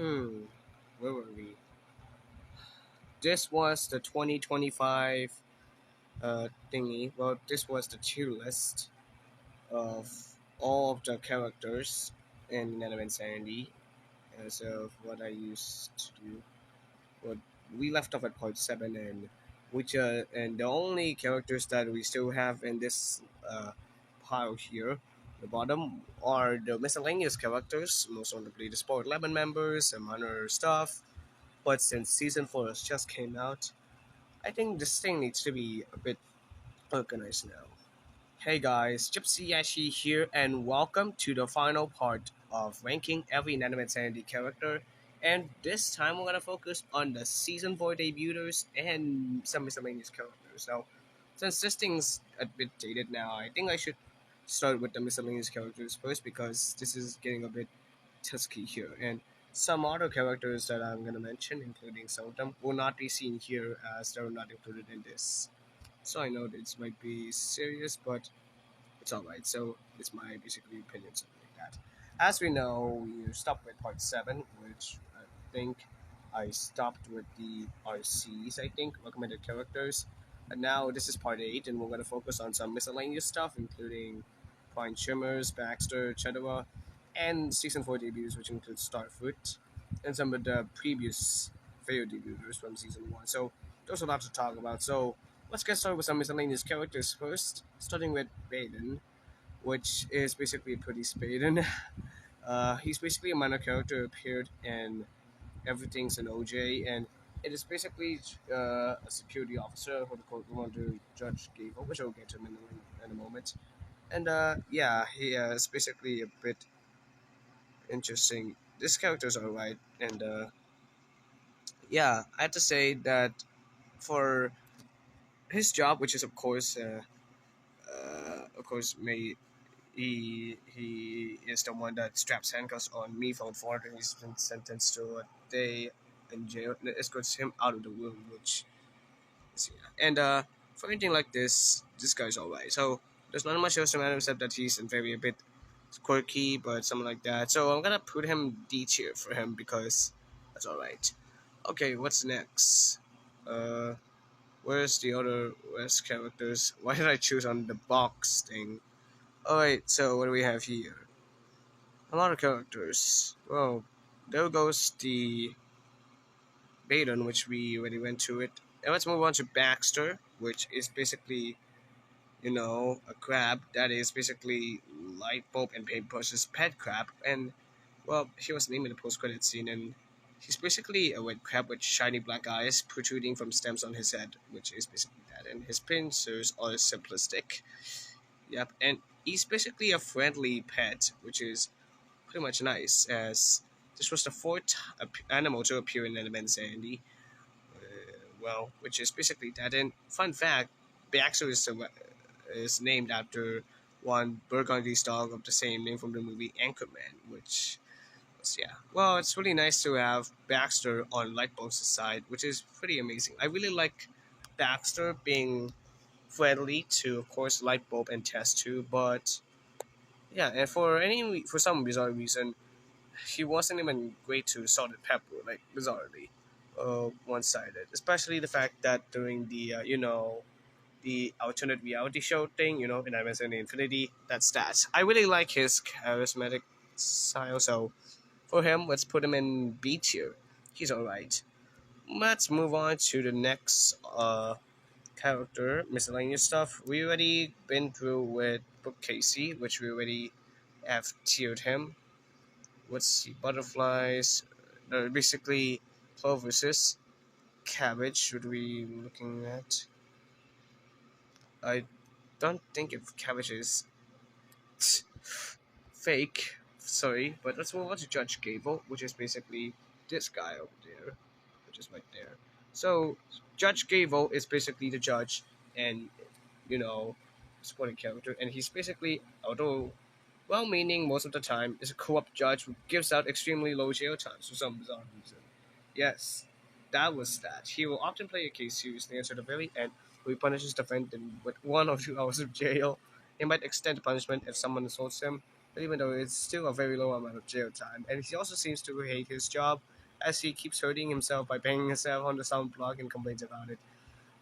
Hmm, where were we? This was the 2025 thingy. Well, this was the tier list of all of the characters in Anime Insanity as of what I used to do. Well, we left off at part 7, and and the only characters that we still have in this pile here, the bottom, are the miscellaneous characters, most notably the Sport 11 members, some other stuff. But since season 4 has just came out, I think this thing needs to be a bit organized now. Hey guys, GYPSYASHIE here, and welcome to the final part of ranking every Inanimate Sanity character. And this time we're gonna focus on the season 4 debuters and some miscellaneous characters. Now, since this thing's a bit dated now, I think I should start with the miscellaneous characters first because this is getting a bit Tusky here, and some other characters that I'm going to mention, including some of them, will not be seen here as they're not included in this. So I know this might be serious, but it's alright. So it's my basically opinion, something like that. As we know, we stopped with part 7, which I think I stopped with the RCs, I think, recommended characters. And now this is part 8, and we're going to focus on some miscellaneous stuff, including Pine Shimmers, Baxter, etc., and Season 4 debuts, which includes Starfoot, and some of the previous video debuters from Season 1. So there's a lot to talk about. So let's get started with some miscellaneous characters first, starting with Baden, which is basically Pretty Baden. He's basically a minor character, appeared in Everything's an OJ, and it is basically a security officer who the court under Judge Gable, which I'll get to in a moment. And yeah, he is basically a bit interesting. This character's alright, and yeah, I have to say that for his job, which is of course, he is the one that straps handcuffs on me for Ford, and he's been sentenced to a day in jail. And escorts him out of the room, which is, yeah. And for anything like this guy's alright. So there's not much else to matter except that he's very a bit quirky, but something like that. So I'm gonna put him D tier for him because that's alright. Okay, what's next? Uh, where's the other West characters? Why did I choose on the box thing? Alright, so what do we have here? A lot of characters. Well, there goes the Baden, which we already went to it. And let's move on to Baxter, which is basically, a crab that is basically light bulb and paintbrush's pet crab. And, well, he was named in the post credit scene, and he's basically a red crab with shiny black eyes protruding from stems on his head, which is basically that. And his pincers are simplistic. Yep, and he's basically a friendly pet, which is pretty much nice, as this was the fourth animal to appear in Element Sandy. Well, which is basically that. And fun fact, Baxter is named after one Burgundy's dog of the same name from the movie Anchorman, which was, yeah. Well, it's really nice to have Baxter on Lightbone's side, which is pretty amazing. I really like Baxter being friendly to, of course, Lightbulb and Test too, but yeah, and for some bizarre reason, he wasn't even great to Salt and Pepper, like bizarrely, one-sided. Especially the fact that during the alternate reality show thing, in MSN Infinity, that's that. I really like his charismatic style, so for him, let's put him in B tier. He's alright. Let's move on to the next character, miscellaneous stuff. We already been through with Book Casey, which we already have tiered him. Let's see, butterflies. Basically, clovises. Cabbage. Should we be looking at? I don't think if cabbage is fake. Sorry, but let's move on to Judge Gable, which is basically this guy over there, which is right there. So Judge Gable is basically the judge, and you know, supporting character, and he's basically, although well-meaning most of the time, is a corrupt judge who gives out extremely low jail times for some bizarre reason. Yes, that was that. He will often play a case seriously until the very end, where he punishes the defendant with 1 or 2 hours of jail. He might extend the punishment if someone assaults him, but even though it's still a very low amount of jail time. And he also seems to hate his job, as he keeps hurting himself by banging himself on the sound block and complains about it.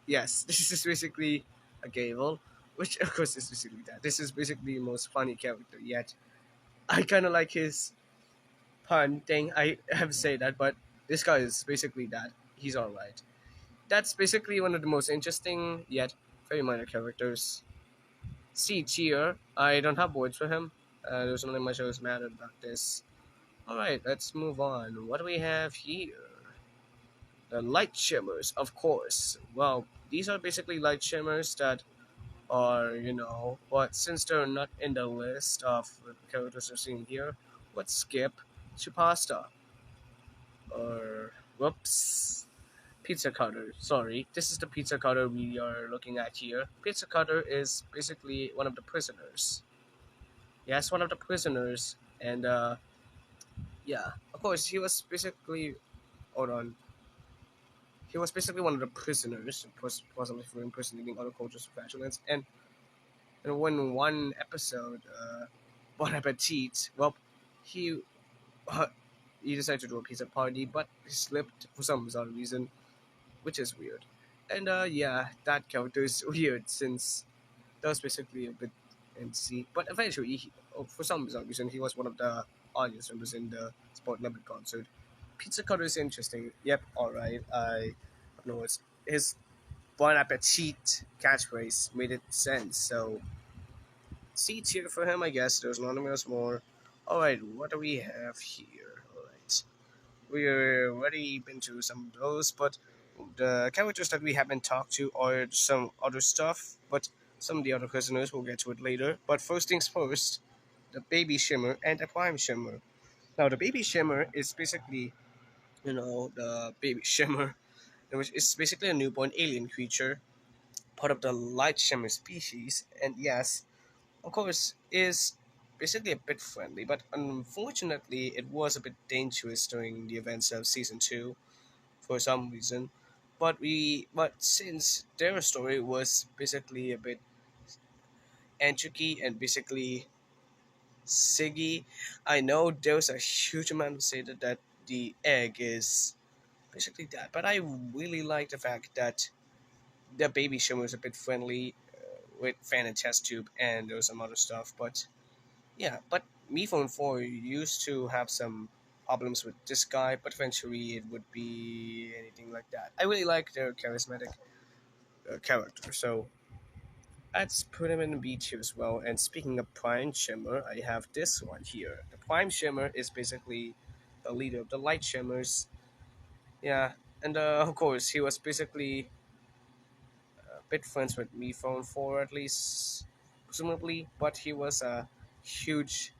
Yes, this is basically a Gable, which of course is basically that. This is basically the most funny character yet. I kind of like his pun thing. I have to say that, but this guy is basically that. He's all right. That's basically one of the most interesting yet very minor characters. C tier. I don't have words for him. There's only much else mattered about this. All right, let's move on. What do we have here? The light shimmers, of course. Well, these are basically light shimmers that are, but since they're not in the list of the characters we're seeing here, let's skip to pasta. Or, whoops. Pizza cutter. Sorry, this is the pizza cutter we are looking at here. Pizza cutter is basically one of the prisoners. Yes, one of the prisoners, and yeah, of course he was basically. Hold on. He was basically one of the prisoners, possibly for impersonating other cultures of vigilance. And when one episode, Bon Appetit, well, he uh, he decided to do a pizza party, but he slipped for some bizarre reason, which is weird. And yeah, that character is weird since that was basically a bit NC. But eventually, for some bizarre reason, he was one of the audience members in the Sport Leopard concert. Pizza cutter is interesting. Yep, alright. I know it's his Bon Appetit catchphrase made it sense. So C tier for him, I guess. There's not much more. Alright, what do we have here? Alright. We're already been through some of those, but the characters that we haven't talked to are some other stuff, but some of the other prisoners, we'll get to it later. But first things first, the baby shimmer and the prime shimmer. Now, the baby shimmer is basically, the baby shimmer, which is basically a newborn alien creature, part of the light shimmer species, and yes, of course, is basically a bit friendly, but unfortunately, it was a bit dangerous during the events of season two for some reason. But since their story was basically a bit intricate and basically siggy, I know there's a huge amount of say that the egg is basically that. But I really like the fact that the baby shimmer is a bit friendly with fan and test tube, and there's some other stuff. But yeah, but Mi Phone 4 used to have some problems with this guy, but eventually it would be anything like that. I really like their charismatic character, so let's put him in B tier as well. And speaking of Prime Shimmer, I have this one here. The Prime Shimmer is basically the leader of the Light Shimmers. Yeah, and of course, he was basically a bit friends with Mi Phone 4 at least, presumably, but he was a huge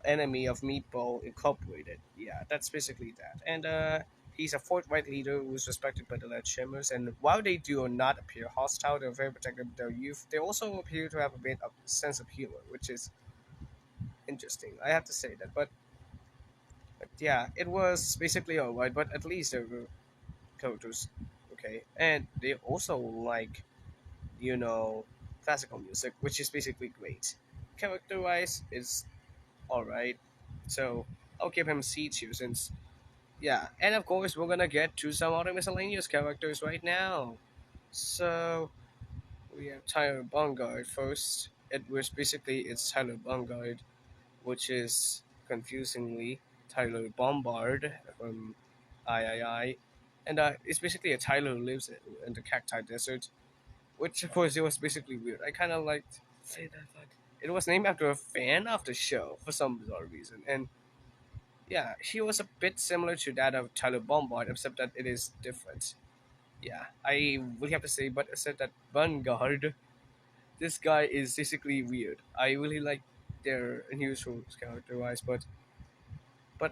enemy of Meatball Incorporated. Yeah, that's basically that. And he's a forthright leader who's respected by the Lead Shimmers. And while they do not appear hostile, they're very protective of their youth. They also appear to have a bit of sense of humor, which is interesting. I have to say that. But yeah, it was basically alright. But at least there were characters, okay. And they also like, you know, classical music, which is basically great. Character-wise, is alright. So I'll give him C tier since yeah, and of course we're gonna get to some other miscellaneous characters right now. So we have Tyler Bungard first. It was basically it's Tyler Bungard, which is confusingly Tyler Bombard from I, and it's basically a Tyler who lives in the Cacti Desert, which of course it was basically weird. I kind of liked say that, but it was named after a fan of the show for some bizarre reason, and yeah, he was a bit similar to that of Tyler Bombard, except that it is different. Yeah, I would have to say, but except that Vanguard, this guy is basically weird. I really like their unusual character-wise, but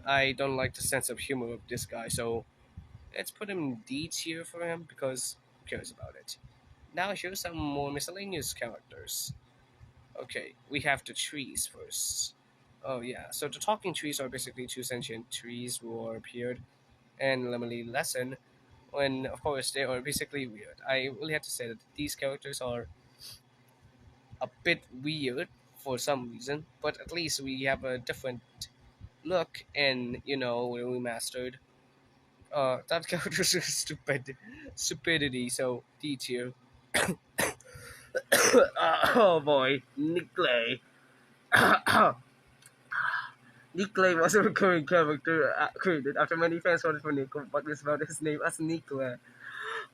I don't like the sense of humor of this guy. So let's put him D tier for him because who cares about it? Now here's some more miscellaneous characters. Okay, we have the trees first. Oh yeah, so the talking trees are basically two sentient trees who are appeared and Lemony Lesson when of course they are basically weird. I really have to say that these characters are a bit weird for some reason, but at least we have a different look and remastered. That character's just stupidity. So D tier. Oh boy, Nick Clay. Nick Clay was a recurring character created after many fans wanted for Nick, but misspelled his name as Nicola.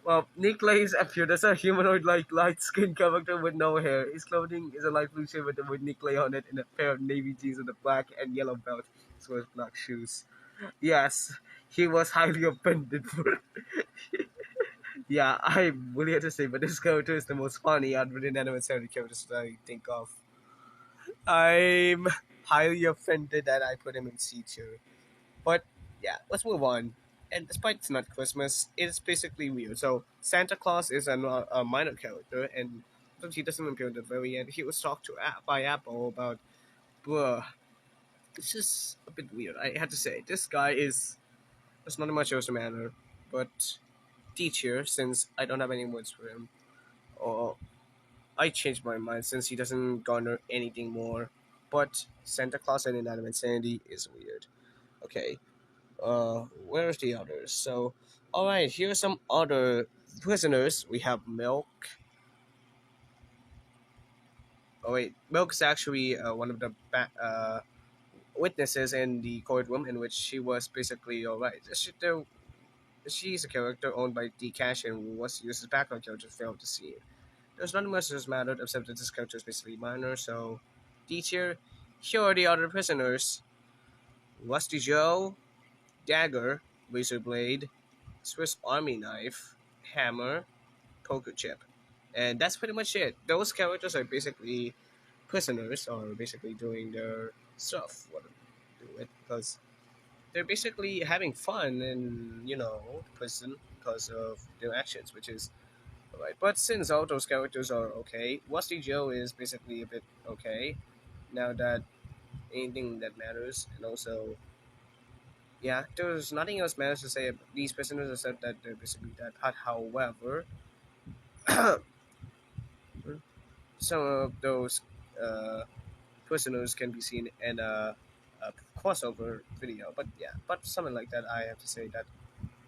Well, Nick Lace appeared as a humanoid-like light-skinned character with no hair. His clothing is a light blue shirt with the word Nick Lay on it and a pair of navy jeans with a black and yellow belt, as well as black shoes. Yes, he was highly offended for Yeah, I really have to say, but this character is the most funny unwritten anime characters that I think of. I'm highly offended that I put him in C tier. But yeah, let's move on. And despite it's not Christmas, it's basically weird. So Santa Claus is a minor character, and he doesn't appear at the very end. He was talked to by Apple about, bruh, it's just a bit weird. I had to say, this guy is there's not much else to matter, but teacher, since I don't have any words for him, or I changed my mind since he doesn't garner anything more. But Santa Claus and Inanimate Sandy is weird. Okay, where's the others? So, all right, here's some other prisoners. We have Milk. Oh wait, Milk is actually one of the witnesses in the courtroom in which she was basically all right. She's a character owned by D Cash and was used as background character throughout the scene. There's not much that's mattered except that this character is basically minor. So, D tier. Here are the other prisoners: Rusty Joe, Dagger, Razor Blade, Swiss Army Knife, Hammer, Poker Chip. And that's pretty much it. Those characters are basically prisoners, or basically doing their stuff, what to do it, because they're basically having fun in, prison because of their actions, which is alright. But since all those characters are okay, Rusty Joe is basically a bit okay, now that anything that matters, and also, yeah, there's nothing else matters to say about these prisoners except that they're basically that. But however, some of those uh, prisoners can be seen in a crossover video. But yeah, but something like that, I have to say that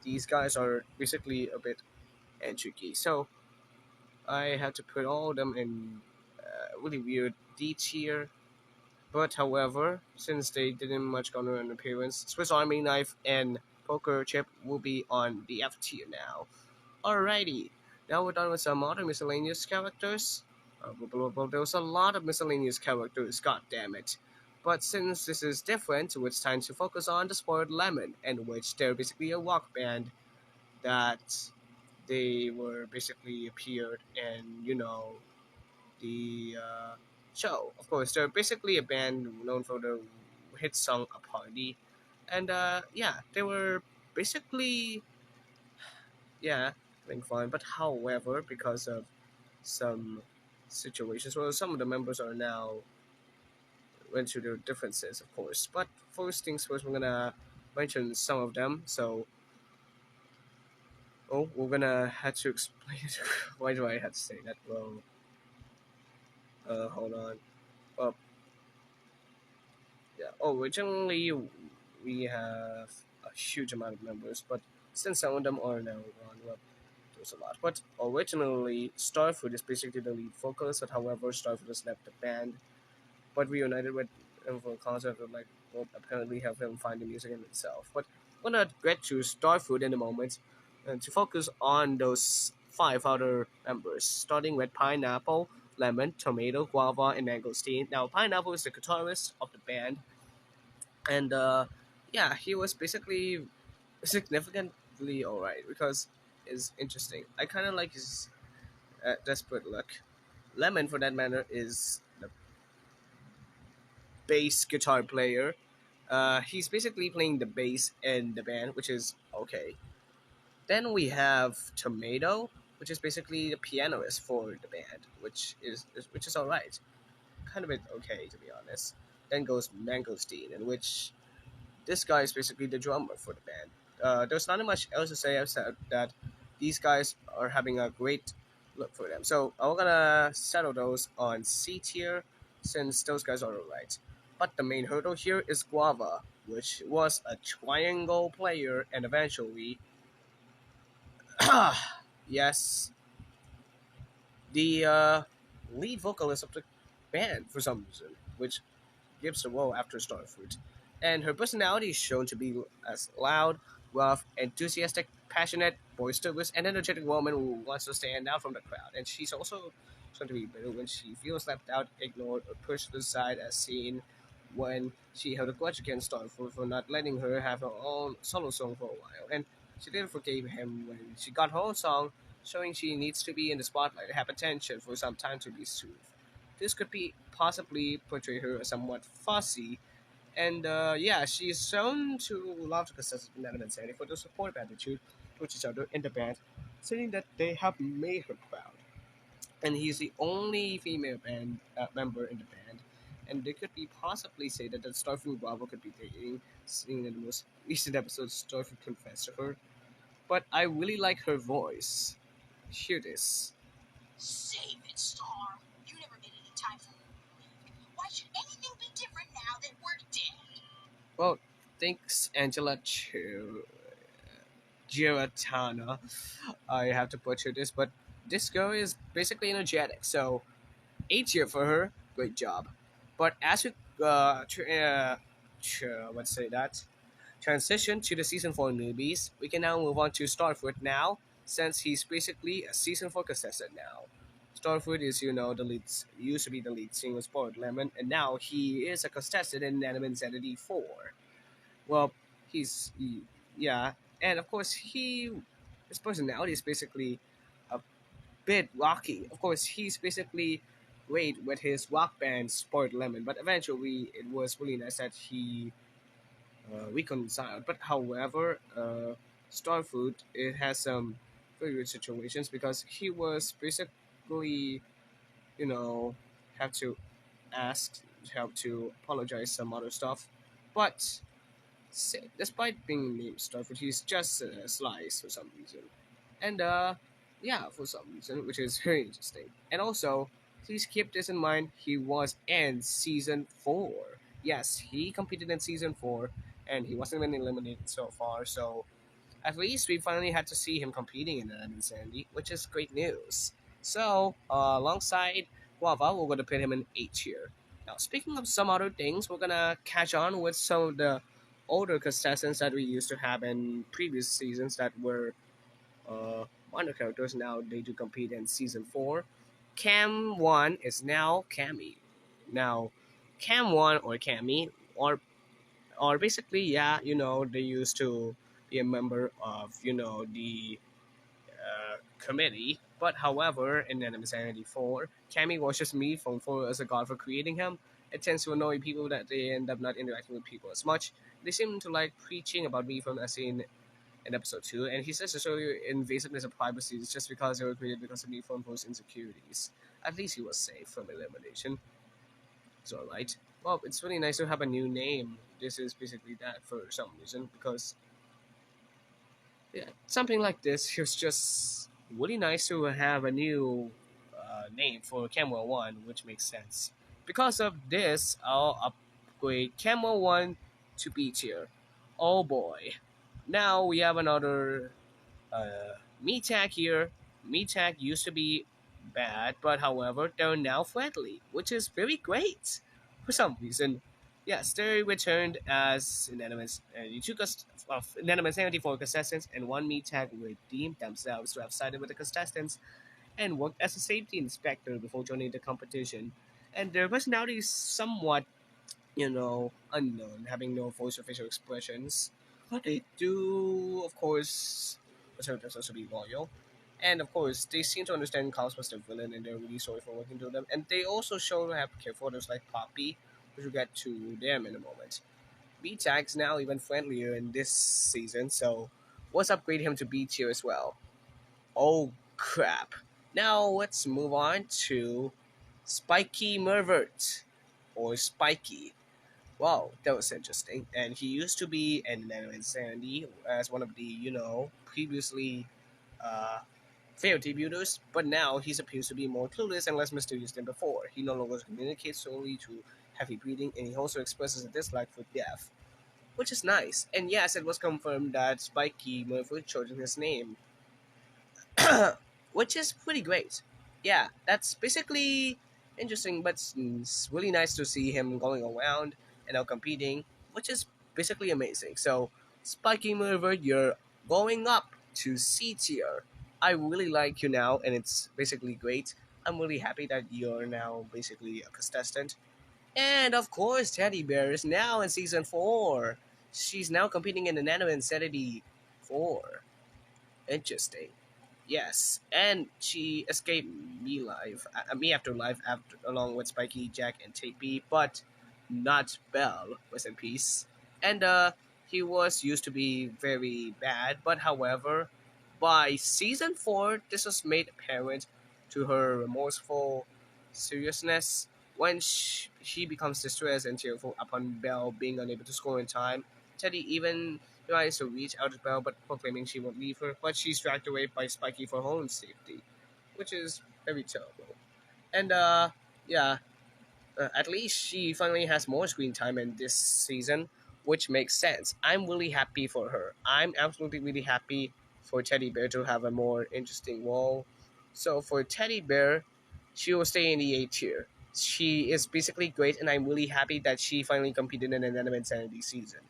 these guys are basically a bit tricky. So I had to put all of them in really weird D tier. But however, since they didn't much garner an appearance, Swiss Army Knife and Poker Chip will be on the F tier now. Alrighty, now we're done with some other miscellaneous characters. There was a lot of miscellaneous characters, god damn it. But since this is different, so it's time to focus on the Spoiled Lemon, in which they're basically a rock band that they were basically appeared in, the show. Of course, they're basically a band known for the hit song "A Party," and yeah, they were basically having fun. But however, because of some situations, well, some of the members are now went through their differences, of course. But first things first, we're gonna mention some of them. So, we're gonna have to explain. Why do I have to say that? Well, hold on. Well, yeah. Originally we have a huge amount of members, but since some of them are now gone, well, there's a lot. But originally, Starfoot is basically the lead vocalist, but however, Starfoot has left the band, but reunited with him for a concert that like will apparently help him find the music in itself. But we're gonna get to Starfoot in a moment, and to focus on those five other members, starting with Pineapple, Lemon, Tomato, Guava, and Mangosteen. Now, Pineapple is the guitarist of the band, and yeah, he was basically significantly alright because it's interesting. I kind of like his desperate look. Lemon, for that matter, is the bass guitar player. He's basically playing the bass in the band, which is okay. Then we have Tomato, which is basically the pianist for the band, which is alright, kind of bit okay to be honest. Then goes Mangosteen, in which this guy is basically the drummer for the band. There's not much else to say except that these guys are having a great look for them. So I'm gonna settle those on C tier since those guys are alright. But the main hurdle here is Guava. which was a triangle player, and eventually, yes, the lead vocalist of the band for some reason, which gives the role after Starfruit. And her personality is shown to be as loud, rough, enthusiastic, passionate, boisterous, and energetic woman who wants to stand out from the crowd. And she's also shown to be bitter when she feels left out, ignored, or pushed aside, as seen when she held a grudge against Starfruit for not letting her have her own solo song for a while. And she didn't forgive him when she got her own song, showing she needs to be in the spotlight, have attention for some time to be soothed. This could be possibly portray her as somewhat fussy, and yeah, she's shown to love to possess Nana and Sandy for the supportive attitude towards each other in the band, saying that they have made her proud. And he's the only female band member in the band, and they could be possibly say that the Starfruit Bravo could be dating, seeing in the most recent episode Starfruit confessed to her. But I really like her voice. Hear this. Save it, Star. You never made any time for me. Why should anything be different now that we're dead? Well, thanks, Angela Giratana. I have to butcher this, but this girl is basically energetic, so 8 year for her. Great job. But as we let's say that transition to the season 4 newbies, we can now move on to Starfoot now, since he's basically a season 4 contestant now. Starfoot is, the lead, used to be the lead singer of Sport Lemon, and now he is a contestant in Anime Insanity 4. Well, yeah, and of course his personality is basically a bit rocky. Of course, he's basically great with his rock band Sport Lemon, but eventually it was really nice that he reconciled. But however, Starfood, it has some very weird situations because he was basically, you know, have to ask, have to apologize some other stuff, but despite being named Starfruit, he's just Slice for some reason. And yeah, for some reason, which is very interesting. And also, please keep this in mind, he was in season 4. Yes, he competed in season 4, and he wasn't even eliminated so far, so at least we finally had to see him competing in Anime Sandy, which is great news. So, alongside Guava, we're going to put him in H here. Now, speaking of some other things, we're going to catch on with some of the older contestants that we used to have in previous seasons that were minor characters. Now they do compete in season 4. Cam 1 is now Cammy. Now, Cam 1 or Cammy or basically, yeah, they used to be a member of, the committee. But however, in Anime Sanity 4, Cammy washes me from for as a god for creating him. It tends to annoy people that they end up not interacting with people as much. They seem to like preaching about me from as in episode 2, and he says to show you invasiveness of privacy is just because they were created because of me from those insecurities. At least he was safe from elimination. It's alright. Well, it's really nice to have a new name. This is basically that for some reason, because yeah, something like this, it's just really nice to have a new name for Camera 1, which makes sense. Because of this, I'll upgrade Camera 1 to B tier. Oh boy. Now we have another Me Tag here. Me Tag used to be bad, but however, they're now friendly, which is very great. For some reason, yes, they returned as inanimate. You took us of inanimate 74 contestants, and one Me Tag redeemed themselves to have sided with the contestants and worked as a safety inspector before joining the competition. And their personality is somewhat unknown, having no voice or facial expressions. But they do, of course, assert themselves to be loyal. And of course, they seem to understand Klaus was their villain and they're really sorry for working through them. And they also show to have care for others like Poppy, which we'll get to them in a moment. B Tag's now even friendlier in this season, so let's upgrade him to B tier as well. Oh crap. Now let's move on to Spiky Mervert, or Spiky. Wow, that was interesting. And he used to be an Anime Sandy as one of the, previously uh, failed debuters, but now he appears to be more clueless and less mysterious than before. He no longer communicates solely through heavy breathing, and he also expresses a dislike for death. which is nice. And yes, it was confirmed that Spikey Murphy chosen his name, which is pretty great. Yeah, that's basically interesting, but it's really nice to see him going around and now competing, which is basically amazing. So, Spiky Mover, you're going up to C tier. I really like you now, and it's basically great. I'm really happy that you're now basically a contestant. And of course, Teddy Bear is now in season 4. She's now competing in the Nano Insanity 4. Interesting. Yes, and she escaped me live, me after life, after along with Spiky, Jack, and Tapey, but not Bell. Rest in peace. And he was used to be very bad, but however, by season 4, this was made apparent to her remorseful seriousness when she becomes distressed and tearful upon Bell being unable to score in time. Teddy even tries to reach out to Belle, but proclaiming she won't leave her, but she's dragged away by Spiky for her own safety, which is very terrible. And yeah, at least she finally has more screen time in this season, which makes sense. I'm really happy for her. I'm absolutely really happy for Teddy Bear to have a more interesting role. So for Teddy Bear, she will stay in the A tier. She is basically great, and I'm really happy that she finally competed in an Anime Insanity season.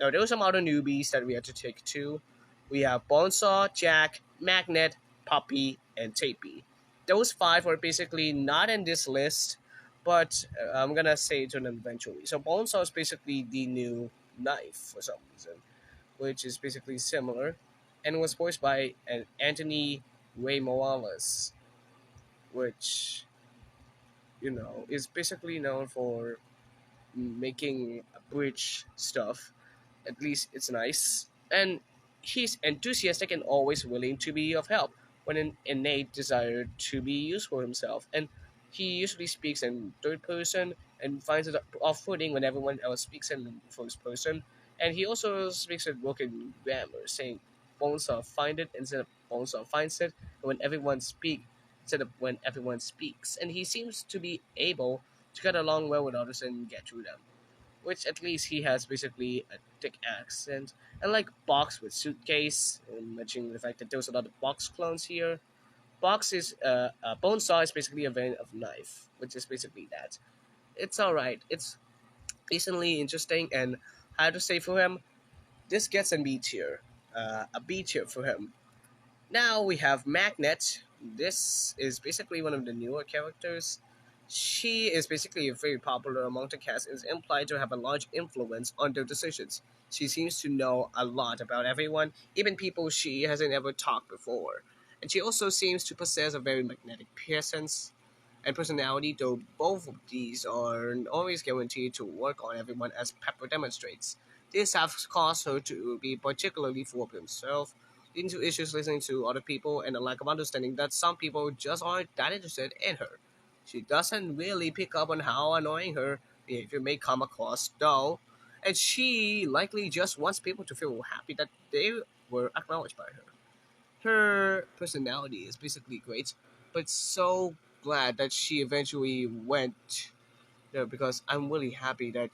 Now, there were some other newbies that we had to take too. We have Bonesaw, Jack, Magnet, Puppy, and Tapey. Those five were basically not in this list, but I'm gonna say to them eventually. So Bonesaw is basically the new knife for some reason, which is basically similar, and was voiced by Anthony Ray Morales, which is basically known for making bridge stuff. At least it's nice. And he's enthusiastic and always willing to be of help when an innate desire to be useful himself. And he usually speaks in third person and finds it off-putting when everyone else speaks in first person. And he also speaks with broken grammar, saying Bonesaw find it instead of Bonesaw finds it, and when everyone speak instead of when everyone speaks. And he seems to be able to get along well with others and get through them, which at least he has basically a thick accent. And like Box with Suitcase, and mentioning the fact that there was a lot of Box clones here. Box is Bonesaw is basically a variant of Knife, which is basically that. It's alright. It's decently interesting, and I have to say for him, this gets a B tier. A B tier for him. Now we have Magnet. This is basically one of the newer characters. She is basically very popular among the cast and is implied to have a large influence on their decisions. She seems to know a lot about everyone, even people she hasn't ever talked before. And she also seems to possess a very magnetic presence and personality, though both of these are always guaranteed to work on everyone as Pepper demonstrates. This has caused her to be particularly full of himself, leading to issues listening to other people and a lack of understanding that some people just aren't that interested in her. She doesn't really pick up on how annoying her behavior may come across, though, and she likely just wants people to feel happy that they were acknowledged by her. Her personality is basically great, but so glad that she eventually went there because I'm really happy that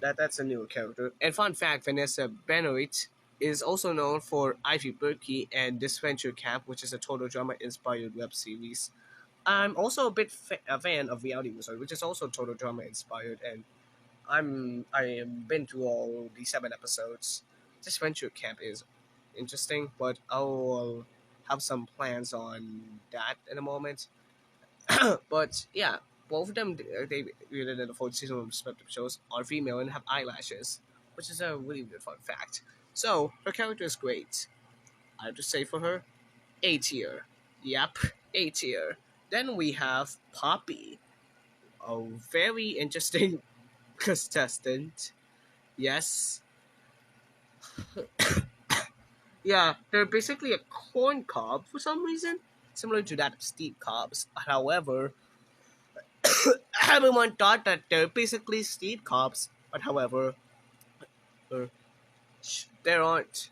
that's a new character. And fun fact, Vanessa Benoit is also known for Ivy Berkey and This Venture Camp, which is a total drama inspired web series. I'm also a fan of Reality Wizard, which is also total drama inspired, and I have been through all the 7 episodes. This Venture Camp is interesting, but I'll have some plans on that in a moment. But yeah, both of them they created in the fourth season of respective shows are female and have eyelashes, which is a really good fun fact. So her character is great. I have to say for her, A tier. Yep, A tier. Then we have Poppy, a very interesting contestant. Yes, yeah, they're basically a corn cob for some reason, similar to that of Steve Cobbs. However, everyone thought that they're basically Steve Cobbs, but however, uh, there aren't.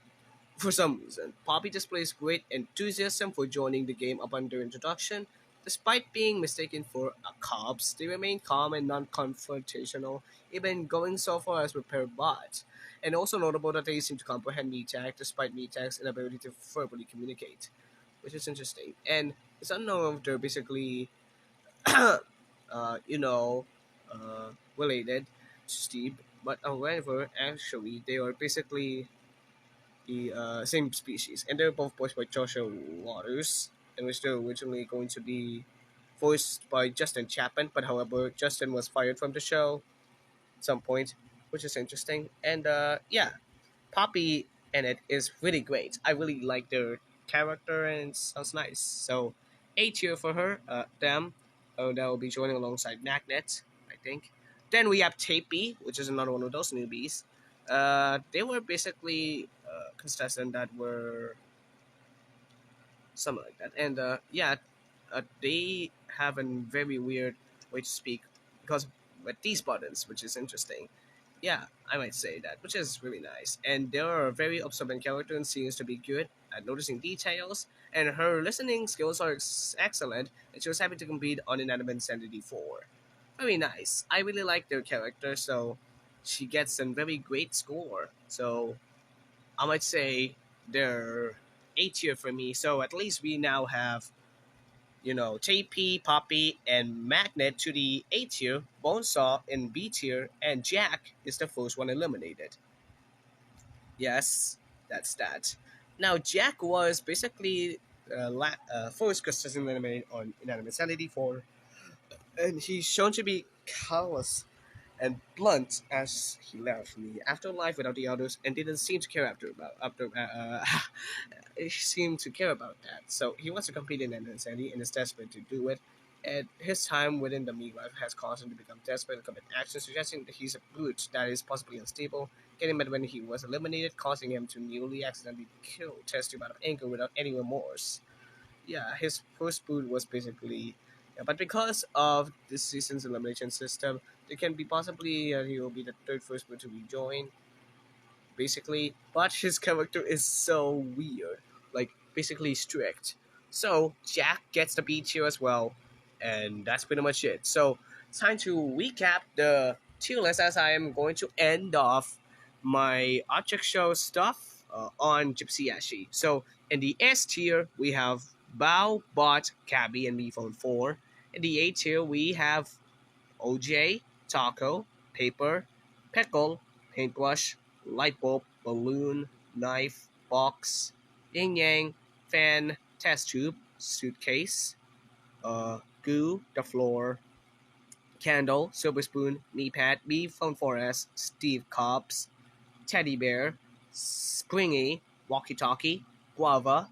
For some reason, Poppy displays great enthusiasm for joining the game upon their introduction. Despite being mistaken for cops, they remain calm and non-confrontational, even going so far as repair bots. And also notable that they seem to comprehend Meatag despite Meatag's inability to verbally communicate, which is interesting. And it's unknown if they're basically, you know, related to Steve, but however, actually, they are basically the same species, and they're both voiced by Joshua Waters, and which they're originally going to be voiced by Justin Chapman, but however, Justin was fired from the show at some point, which is interesting. And yeah, Poppy in it is really great. I really like their character and it sounds nice. So, A tier for her, them. Oh, that will be joining alongside Magnet, I think. Then we have Tapey, which is another one of those newbies. They were basically contestants that were something like that. And yeah, they have a very weird way to speak because with these buttons, which is interesting. Yeah, I might say that, which is really nice. And they are a very observant character and seems to be good at noticing details. And her listening skills are excellent, and she was happy to compete on Inanimate Insanity 4. Very nice. I really like their character, so she gets a very great score. So I might say they're A tier for me. So at least we now have, JP, Poppy, and Magnet to the A tier, Bonesaw in B tier, and Jack is the first one eliminated. Yes, that's that. Now, Jack was basically first contestant eliminated on Inanimate Sanity 4, and he's shown to be callous and blunt as he left the afterlife without the others and didn't seem to care after he seemed to care about that. So he wants to compete in insanity and is desperate to do it. And his time within the midlife has caused him to become desperate and commit actions, suggesting that he's a brute that is possibly unstable. Getting mad when he was eliminated, causing him to nearly accidentally kill Test Tube out of anger without any remorse. Yeah, his first boot was basically. Yeah, but because of this season's elimination system, it can be possibly he will be the third first boot to rejoin basically. But his character is so weird, like basically strict. So Jack gets the beat here as well, and that's pretty much it. So it's time to recap the tier list as I am going to end off my object show stuff on GYPSYASHIE. So in the S tier we have Bao, Bot, Cabby, and Me Phone 4. In the A tier we have OJ, taco, paper, pickle, paintbrush, light bulb, balloon, knife, box, yin yang, fan, test tube, suitcase, goo, the floor, candle, silver spoon, knee pad, me phone 4S, Steve Cobbs, teddy bear, springy, walkie talkie, guava,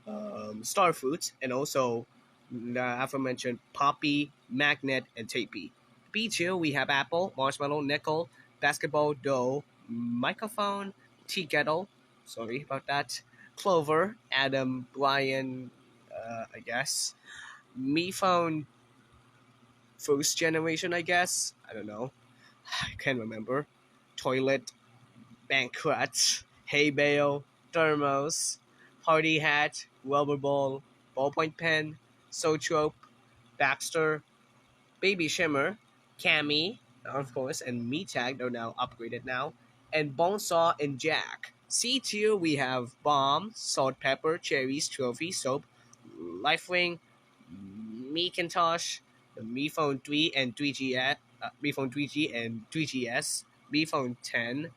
Starfruit, and also the aforementioned Poppy, Magnet, and Tapey. B tier, we have Apple, Marshmallow, Nickel, Basketball, Dough, Microphone, Tea Kettle, sorry about that, Clover, Adam, Brian, I guess, Me Phone first generation, I guess, I don't know, I can't remember, Toilet, Bankrats, hay bale, thermos, party hat, rubber ball, ballpoint pen, Sotrope, Baxter, Baby Shimmer, Cammy, of course, and Me Tag, they're now upgraded now, and Bonesaw and Jack. C tier, we have Bomb, Salt Pepper, Cherries, Trophy, Soap, Lifewing, Macintosh, the Me Phone 3 and 3GS, Me Phone 3G and 3GS, Me Phone 10,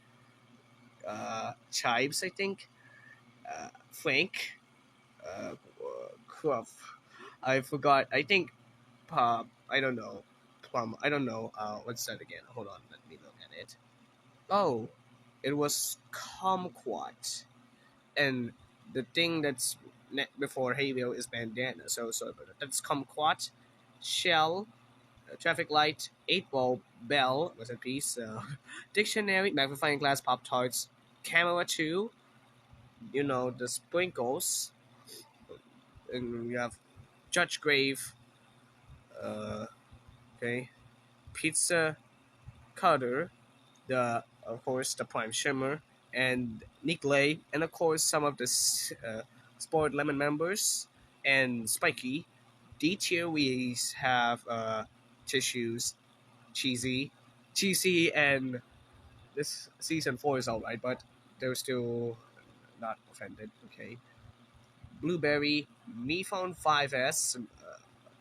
Chives, I think, Frank, uh, Cruff. I forgot. I think I don't know. Plum. I don't know. What's that again? Hold on. Let me look at it. Oh, it was Kumquat, and the thing that's before Hayville is bandana. So sorry about that. That's Kumquat, Shell, traffic light, 8 ball, bell. Was a piece. Dictionary, magnifying glass, pop tarts, camera 2. The sprinkles, and we have Judge Grave, uh, okay, Pizza Cutter, the of course the Prime Shimmer, and Nick Lay, and of course some of the Sport Lemon members, and Spiky, D tier we have tissues, cheesy, cheesy, and this season 4 is alright, but they're still not offended. Okay, blueberry, Mi Phone 5S,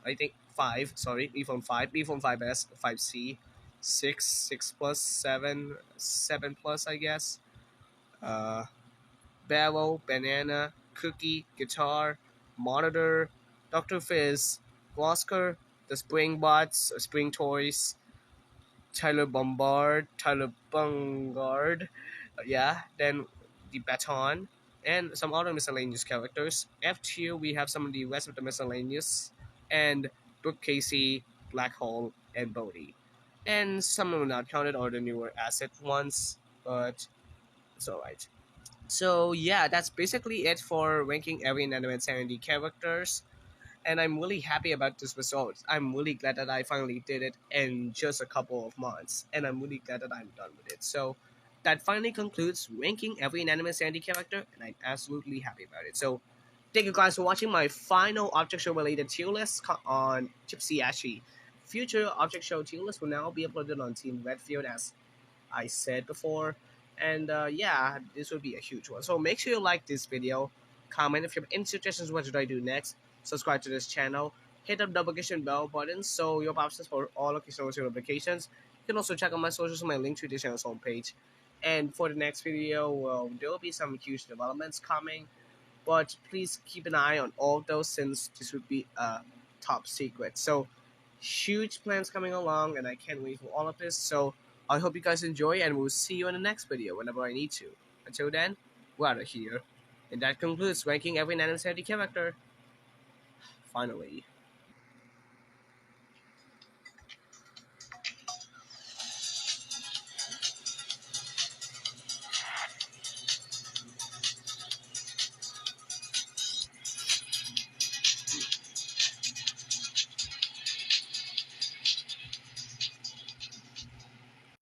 I think 5. Sorry, Mi Phone 5, Mi Phone 5S, 5C, 6, 6 plus, 7, 7 plus, I guess. Uh, Barrel, banana, cookie, guitar, monitor, Dr. Fizz, Glosker, the Spring Bots, Spring Toys, Tyler Bombard, Tyler Bungard, yeah, then the Baton, and some other miscellaneous characters. F tier, we have some of the rest of the miscellaneous, and Brooke Casey, Black Hole, and Bodhi. And some of them not counted are the newer asset ones, but it's alright. So yeah, that's basically it for ranking every inanimate sanity characters, and I'm really happy about this result. I'm really glad that I finally did it in just a couple of months, and I'm really glad that I'm done with it. So that finally concludes ranking every inanimate sanity character, and I'm absolutely happy about it. So thank you guys for watching my final object show related tier list on GYPSYASHIE. Future object show tier list will now be uploaded on Team Redfield as I said before. And yeah, this would be a huge one. So make sure you like this video, comment if you have any suggestions what should I do next, subscribe to this channel, hit the notification bell button so you'll have access for all occasional notifications. You can also check out my socials on my link to this channel's homepage. And for the next video, well, there will be some huge developments coming, but please keep an eye on all of those since this would be a top secret. So huge plans coming along, and I can't wait for all of this. So I hope you guys enjoy, and we'll see you in the next video whenever I need to. Until then, we're out of here. And that concludes ranking every 970 character. Finally.